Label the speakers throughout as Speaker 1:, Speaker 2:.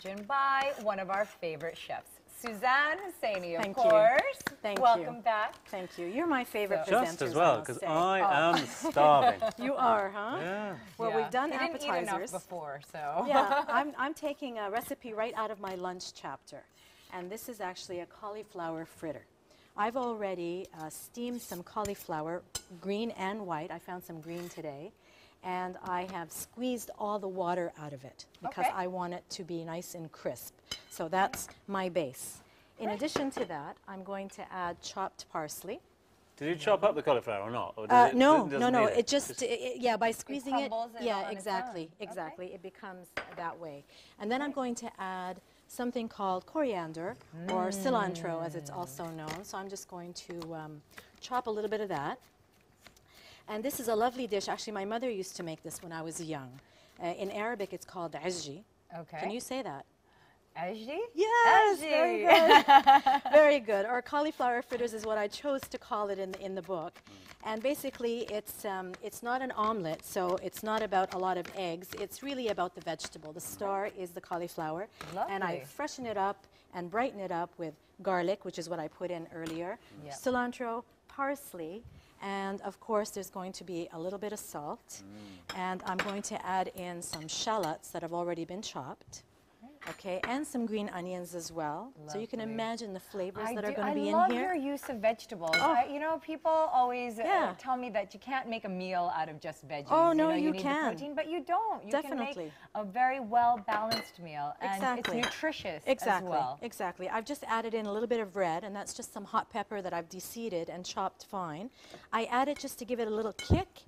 Speaker 1: kitchen by one of our favorite chefs, Suzanne Husseini, of
Speaker 2: Thank
Speaker 1: course.
Speaker 2: you. Thank you.
Speaker 1: Welcome back.
Speaker 2: Thank you. You're my favorite presenters.
Speaker 3: Just as well, because I am
Speaker 1: Oh.
Speaker 3: starving.
Speaker 2: You are, huh?
Speaker 3: Yeah.
Speaker 2: Well, we've done
Speaker 1: He didn't eat
Speaker 2: appetizers.
Speaker 1: enough before, so.
Speaker 2: Yeah, I'm taking a recipe right out of my lunch chapter. And this is actually a cauliflower fritter. I've already steamed some cauliflower, green and white. I found some green today. And I have squeezed all the water out of it because I want it to be nice and crisp. So that's my base. In addition to that, I'm going to add chopped parsley.
Speaker 3: Did you chop up the cauliflower or not? Or
Speaker 2: No.
Speaker 3: It
Speaker 2: It just, yeah, by squeezing it,
Speaker 1: crumbles it
Speaker 2: yeah,
Speaker 1: on its
Speaker 2: exactly,
Speaker 1: own.
Speaker 2: exactly. It becomes that way. And then I'm going to add something called coriander or cilantro, as it's also known. So I'm just going to chop a little bit of that. And this is a lovely dish. Actually, my mother used to make this when I was young. In Arabic, it's called ajji.
Speaker 1: Okay.
Speaker 2: Can you say that?
Speaker 1: Ajji?
Speaker 2: Yes,
Speaker 1: Ajji.
Speaker 2: very good. Very good. Or cauliflower fritters is what I chose to call it in the book. And basically, it's not an omelet, so it's not about a lot of eggs. It's really about the vegetable. The star is the cauliflower.
Speaker 1: Lovely.
Speaker 2: And I freshen it up and brighten it up with garlic, which is what I put in earlier,
Speaker 1: Yep.
Speaker 2: cilantro, parsley, and of course there's going to be a little bit of salt. And I'm going to add in some shallots that have already been chopped. Okay, and some green onions as well. So you can
Speaker 1: Lovely.
Speaker 2: imagine the flavors that are going to be
Speaker 1: I
Speaker 2: in
Speaker 1: love
Speaker 2: here.
Speaker 1: your use of vegetables.
Speaker 2: Oh.
Speaker 1: You know, people always
Speaker 2: Yeah.
Speaker 1: tell me that you can't make a meal out of just veggies.
Speaker 2: Oh, no,
Speaker 1: you know,
Speaker 2: you
Speaker 1: need the
Speaker 2: can.
Speaker 1: protein, but you don't. You can
Speaker 2: Definitely.
Speaker 1: make a very well-balanced meal, and
Speaker 2: Exactly.
Speaker 1: it's nutritious
Speaker 2: Exactly,
Speaker 1: as well.
Speaker 2: exactly. I've just added in a little bit of red, and that's just some hot pepper that I've de-seeded and chopped fine. I add it just to give it a little kick,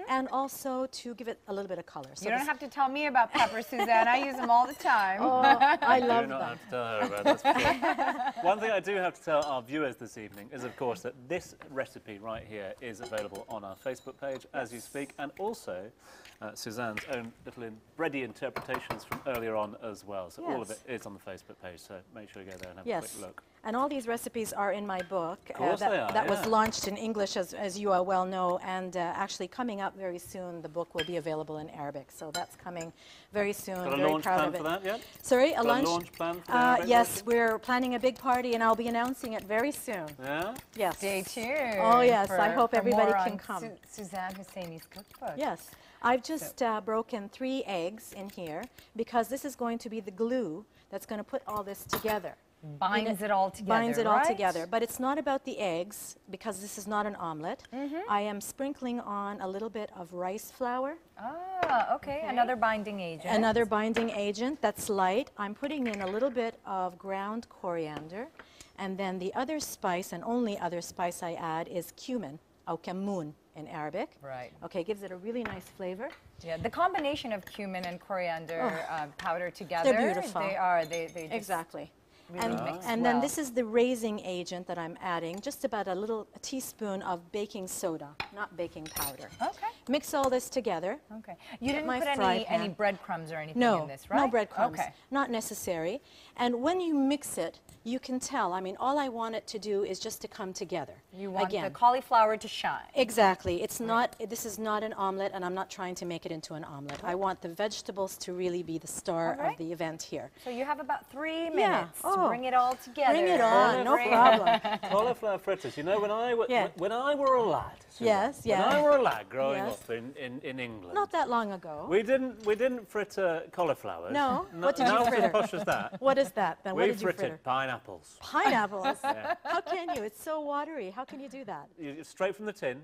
Speaker 2: and also to give it a little bit of color. So
Speaker 1: You don't
Speaker 2: this-
Speaker 1: have to tell me about peppers, Suzanne. I use them all the time.
Speaker 2: Oh, I
Speaker 3: You
Speaker 2: love
Speaker 3: do not
Speaker 2: them.
Speaker 3: have to tell her about this. For sure. One thing I do have to tell our viewers this evening is, of course, that this recipe right here is available on our Facebook page as you speak, and also Suzanne's own little bready interpretations from earlier on as well. So all of it
Speaker 2: Yes.
Speaker 3: is on the Facebook page, so make sure you go there and have a
Speaker 2: Yes.
Speaker 3: quick look.
Speaker 2: And all these recipes are in my book
Speaker 3: course they are,
Speaker 2: that was
Speaker 3: yeah.
Speaker 2: launched in English, as you well know, and actually coming up very soon, the book will be available in Arabic. So that's coming very soon.
Speaker 3: Got a
Speaker 2: very
Speaker 3: launch
Speaker 2: proud
Speaker 3: plan
Speaker 2: of it.
Speaker 3: for that yet?
Speaker 2: Sorry, a
Speaker 3: Got
Speaker 2: launch?
Speaker 3: a launch plan for the Arabic
Speaker 2: Yes,
Speaker 3: version?
Speaker 2: we're planning a big party, and I'll be announcing it very soon.
Speaker 3: Yeah?
Speaker 2: Yes.
Speaker 1: Stay tuned.
Speaker 2: Oh, yes, I hope
Speaker 1: for
Speaker 2: everybody
Speaker 1: more
Speaker 2: can
Speaker 1: on
Speaker 2: come.
Speaker 1: Suzanne Husseini's cookbook.
Speaker 2: Yes. I've just broken 3 eggs in here because this is going to be the glue that's going to put all this together.
Speaker 1: Binds it all together,
Speaker 2: Binds it all
Speaker 1: right?
Speaker 2: together. But it's not about the eggs because this is not an omelet. I am sprinkling on a little bit of rice flour.
Speaker 1: Ah, okay. Another binding agent.
Speaker 2: Another binding agent that's light. I'm putting in a little bit of ground coriander. And then the other spice, and only other spice I add, is cumin, or kammun in Arabic.
Speaker 1: Right.
Speaker 2: Okay, gives it a really nice flavor.
Speaker 1: Yeah, the combination of cumin and coriander powder together.
Speaker 2: They're beautiful.
Speaker 1: They just
Speaker 2: Exactly.
Speaker 1: really mix
Speaker 2: And
Speaker 1: well.
Speaker 2: then this is the raising agent that I'm adding, just about a teaspoon of baking soda, not baking powder.
Speaker 1: Okay.
Speaker 2: Mix all this together.
Speaker 1: Okay. You didn't
Speaker 2: my
Speaker 1: put
Speaker 2: fry
Speaker 1: any
Speaker 2: pan.
Speaker 1: breadcrumbs or anything
Speaker 2: No,
Speaker 1: in this, right?
Speaker 2: no breadcrumbs.
Speaker 1: Okay.
Speaker 2: Not necessary. And when you mix it, you can tell. I mean, all I want it to do is just to come together.
Speaker 1: You want
Speaker 2: Again.
Speaker 1: the cauliflower to shine.
Speaker 2: Exactly. It's not. This is not an omelet, and I'm not trying to make it into an omelet. I want the vegetables to really be the star
Speaker 1: All right.
Speaker 2: of the event here.
Speaker 1: So you have about 3
Speaker 2: Yeah.
Speaker 1: minutes to
Speaker 2: Oh.
Speaker 1: bring it all together.
Speaker 2: Bring it on, no
Speaker 1: Bring-
Speaker 2: problem.
Speaker 3: Cauliflower fritters. You know, when I
Speaker 2: Yeah.
Speaker 3: when I were a lad, Suzanne,
Speaker 2: Yes, yeah.
Speaker 3: when I were a lad growing
Speaker 2: Yes.
Speaker 3: up in England,
Speaker 2: Not that long ago.
Speaker 3: we didn't fritter cauliflowers.
Speaker 2: No? What did you
Speaker 3: Not
Speaker 2: fritter?
Speaker 3: as posh as that.
Speaker 2: What is that then?
Speaker 3: We
Speaker 2: What did you
Speaker 3: fritted
Speaker 2: fritter?
Speaker 3: pineapples.
Speaker 2: Pineapples.
Speaker 3: Yeah.
Speaker 2: How can you? It's so watery. How can you do that?
Speaker 3: Straight from the tin.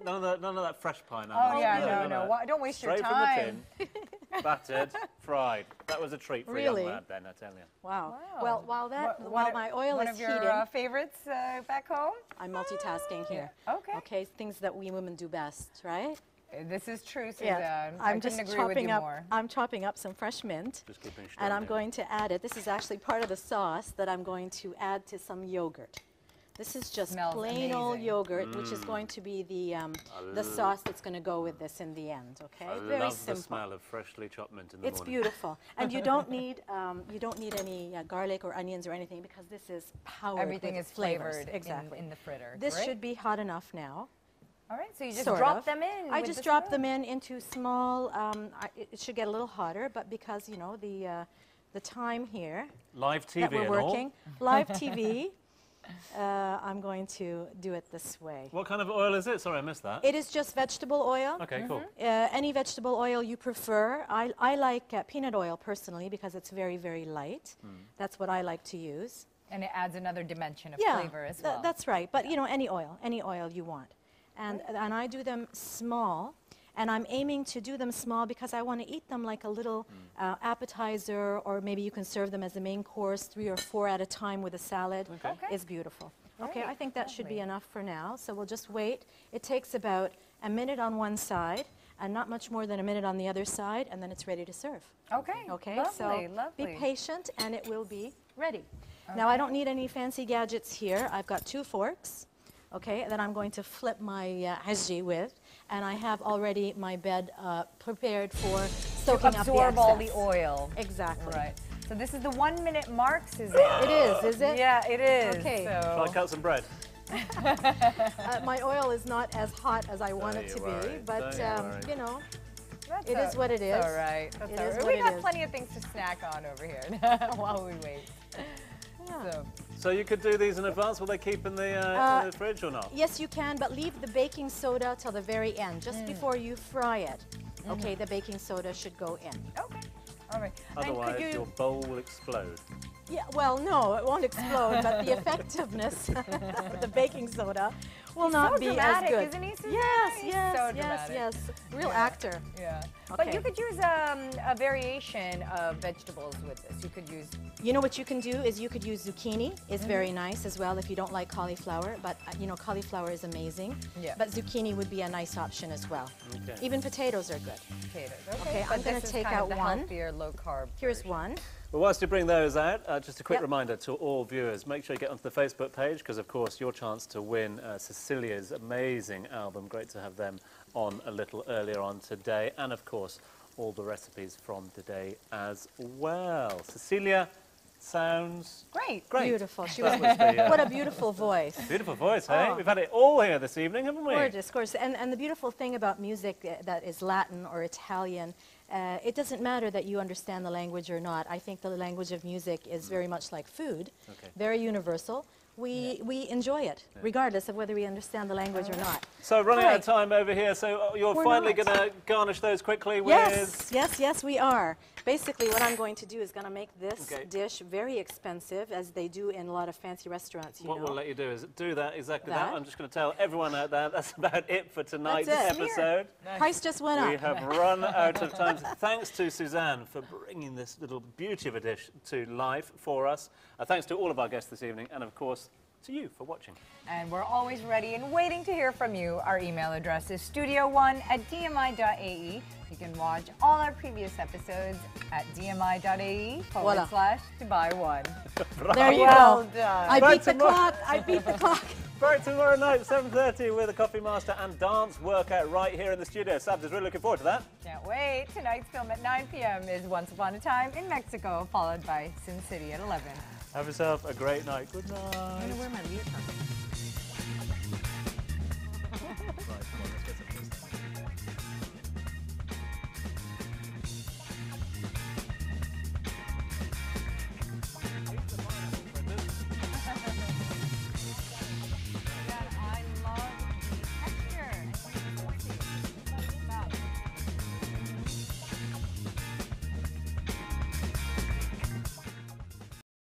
Speaker 3: None of that fresh pineapple.
Speaker 1: Oh, yeah,
Speaker 2: really?
Speaker 1: no. Why- don't waste your
Speaker 3: Straight
Speaker 1: time.
Speaker 3: from the tin, battered, fried. That was a treat for a
Speaker 2: Really?
Speaker 3: young lad then, I tell you.
Speaker 2: Wow.
Speaker 1: Wow.
Speaker 2: Well, while my oil
Speaker 1: one
Speaker 2: is
Speaker 1: of your
Speaker 2: heating,
Speaker 1: favorites back home?
Speaker 2: I'm multitasking here.
Speaker 1: Okay.
Speaker 2: Okay, things that we women do best, right?
Speaker 1: This is true, Suzanne. I
Speaker 2: I'm
Speaker 1: couldn't
Speaker 2: just
Speaker 1: agree with you
Speaker 2: chopping up.
Speaker 1: more.
Speaker 2: I'm chopping up some fresh mint,
Speaker 3: Just keeping it
Speaker 2: and I'm
Speaker 3: straight
Speaker 2: going to add it. This is actually part of the sauce that I'm going to add to some yogurt. This is just
Speaker 1: Smells
Speaker 2: plain old
Speaker 1: amazing.
Speaker 2: yogurt, which is going to be the sauce that's going to go with this in the end. Okay,
Speaker 3: I
Speaker 2: very
Speaker 3: love
Speaker 2: simple.
Speaker 3: the smell of freshly chopped mint in the
Speaker 2: It's
Speaker 3: morning.
Speaker 2: beautiful, and you don't need any garlic or onions or anything because this is powered
Speaker 1: Everything
Speaker 2: with
Speaker 1: is
Speaker 2: flavors.
Speaker 1: flavored
Speaker 2: Exactly.
Speaker 1: in the fritter.
Speaker 2: This
Speaker 1: Great.
Speaker 2: should be hot enough now.
Speaker 1: All right, so you just
Speaker 2: Sort
Speaker 1: drop
Speaker 2: of.
Speaker 1: them in.
Speaker 2: I
Speaker 1: with
Speaker 2: just
Speaker 1: the
Speaker 2: drop
Speaker 1: spoon.
Speaker 2: them in into small. It should get a little hotter, but because you know the time here
Speaker 3: Live TV
Speaker 2: that we're
Speaker 3: and
Speaker 2: working. Live TV. I'm going to do it this way.
Speaker 3: What kind of oil is it? Sorry, I missed that.
Speaker 2: It is just vegetable oil.
Speaker 3: Okay, cool.
Speaker 2: Any vegetable oil you prefer. I like peanut oil personally because it's very, very light. That's what I like to use.
Speaker 1: And it adds another dimension of
Speaker 2: Yeah,
Speaker 1: flavor as well.
Speaker 2: that's right. But you know, any oil you want. And I do them small. And I'm aiming to do them small because I want to eat them like a little appetizer, or maybe you can serve them as a main course, 3 or 4 at a time with a salad.
Speaker 3: Okay.
Speaker 2: It's beautiful. Okay,
Speaker 1: Great,
Speaker 2: I think that should be
Speaker 1: lovely.
Speaker 2: enough for now. So we'll just wait. It takes about a minute on one side and not much more than a minute on the other side, and then it's ready to serve.
Speaker 1: Okay,
Speaker 2: Okay,
Speaker 1: lovely,
Speaker 2: so
Speaker 1: lovely.
Speaker 2: be patient and it will be ready. Now I don't need any fancy gadgets here. I've got 2 forks, okay, that I'm going to flip my hajji with, and I have already my bed prepared for soaking up the
Speaker 1: Absorb all the
Speaker 2: excess.
Speaker 1: oil.
Speaker 2: Exactly.
Speaker 1: Right. So this is the 1 minute mark, Suzanne.
Speaker 2: It is it?
Speaker 1: Yeah, it is.
Speaker 2: Okay.
Speaker 3: Shall I
Speaker 1: So
Speaker 3: cut some bread?
Speaker 2: My oil is not as hot as I want
Speaker 3: Don't
Speaker 2: it
Speaker 3: you
Speaker 2: to
Speaker 3: worry,
Speaker 2: be, but
Speaker 3: don't you worry.
Speaker 2: you know,
Speaker 1: that's
Speaker 2: it is what it is.
Speaker 1: All right. That's
Speaker 2: It
Speaker 1: all
Speaker 2: is
Speaker 1: right.
Speaker 2: what
Speaker 1: We
Speaker 2: it
Speaker 1: got
Speaker 2: is.
Speaker 1: plenty of things to snack on over here while we wait.
Speaker 2: Yeah.
Speaker 1: So
Speaker 3: So you could do these in advance. Will they keep in the fridge or not?
Speaker 2: Yes, you can, but leave the baking soda till the very end, just before you fry it. Okay, the baking soda should go in.
Speaker 1: okay. All right. And
Speaker 3: Otherwise,
Speaker 1: could you,
Speaker 3: your bowl will explode.
Speaker 2: Yeah, well, no, it won't explode, but the effectiveness of the baking soda will not
Speaker 1: so
Speaker 2: be
Speaker 1: dramatic,
Speaker 2: as good.
Speaker 1: isn't he, Suzanne?
Speaker 2: Yes,
Speaker 1: He's
Speaker 2: yes,
Speaker 1: so
Speaker 2: yes,
Speaker 1: dramatic.
Speaker 2: yes. Real
Speaker 1: Yeah.
Speaker 2: actor.
Speaker 1: Yeah. But
Speaker 2: Okay.
Speaker 1: you could use a variation of vegetables with this. You could use
Speaker 2: You know what you can do is you could use zucchini. It's very nice as well if you don't like cauliflower, but you know, cauliflower is amazing.
Speaker 1: Yeah.
Speaker 2: But zucchini would be a nice option as well.
Speaker 3: Okay.
Speaker 2: Even potatoes are good.
Speaker 1: potatoes.
Speaker 2: Okay,
Speaker 1: but
Speaker 2: I'm gonna
Speaker 1: this is
Speaker 2: take
Speaker 1: kind of
Speaker 2: out
Speaker 1: the
Speaker 2: one.
Speaker 1: healthier, low carb.
Speaker 2: Here's
Speaker 1: version.
Speaker 2: one.
Speaker 3: Well, whilst you bring those out, just a quick
Speaker 2: Yep.
Speaker 3: reminder to all viewers, make sure you get onto the Facebook page because, of course, your chance to win Cecilia's amazing album. Great to have them on a little earlier on today. And, of course, all the recipes from today as well. Cecilia sounds
Speaker 1: Great.
Speaker 3: great.
Speaker 2: Beautiful. She
Speaker 3: That
Speaker 2: was,
Speaker 3: was the,
Speaker 2: what a beautiful voice.
Speaker 3: beautiful voice, hey?
Speaker 2: Oh.
Speaker 3: We've had it all here this evening, haven't we?
Speaker 2: Gorgeous, gorgeous. And the beautiful thing about music that is Latin or Italian, it doesn't matter that you understand the language or not. I think the language of music is very much like food,
Speaker 3: Okay.
Speaker 2: very universal. We enjoy it, regardless of whether we understand the language or not.
Speaker 3: So running out of
Speaker 2: Right.
Speaker 3: time over here, so you're
Speaker 2: We're
Speaker 3: finally
Speaker 2: not.
Speaker 3: going to garnish those quickly with...
Speaker 2: Yes, yes, yes, we are. Basically, what I'm going to do is going to make this
Speaker 3: Okay.
Speaker 2: dish very expensive, as they do in a lot of fancy restaurants, you
Speaker 3: What
Speaker 2: know.
Speaker 3: we'll let you do is do that, exactly that.
Speaker 2: That.
Speaker 3: I'm just going to tell everyone out there that's about it for tonight's
Speaker 2: That's it.
Speaker 3: episode.
Speaker 2: Price just went
Speaker 3: We
Speaker 2: up.
Speaker 3: have run out of time. Thanks to Suzanne for bringing this little beauty of a dish to life for us. Thanks to all of our guests this evening, and of course, to you for watching.
Speaker 1: And we're always ready and waiting to hear from you. Our email address is studio1@dmi.ae. You can watch all our previous episodes at dmi.ae/to-buy-one.
Speaker 2: There you
Speaker 1: Well
Speaker 2: go.
Speaker 1: done.
Speaker 2: I
Speaker 3: Right
Speaker 2: beat the
Speaker 3: tomorrow.
Speaker 2: clock. I beat the clock.
Speaker 3: Back tomorrow night, 7:30 with a Coffee Master and dance workout right here in the studio. Sabs is really looking forward to that.
Speaker 1: Can't wait. Tonight's film at 9 p.m. is Once Upon a Time in Mexico, followed by Sin City at 11.
Speaker 3: Have yourself a great night. Good night.
Speaker 2: I'm gonna wear my leotard.
Speaker 3: Right, come on, let's get some of this.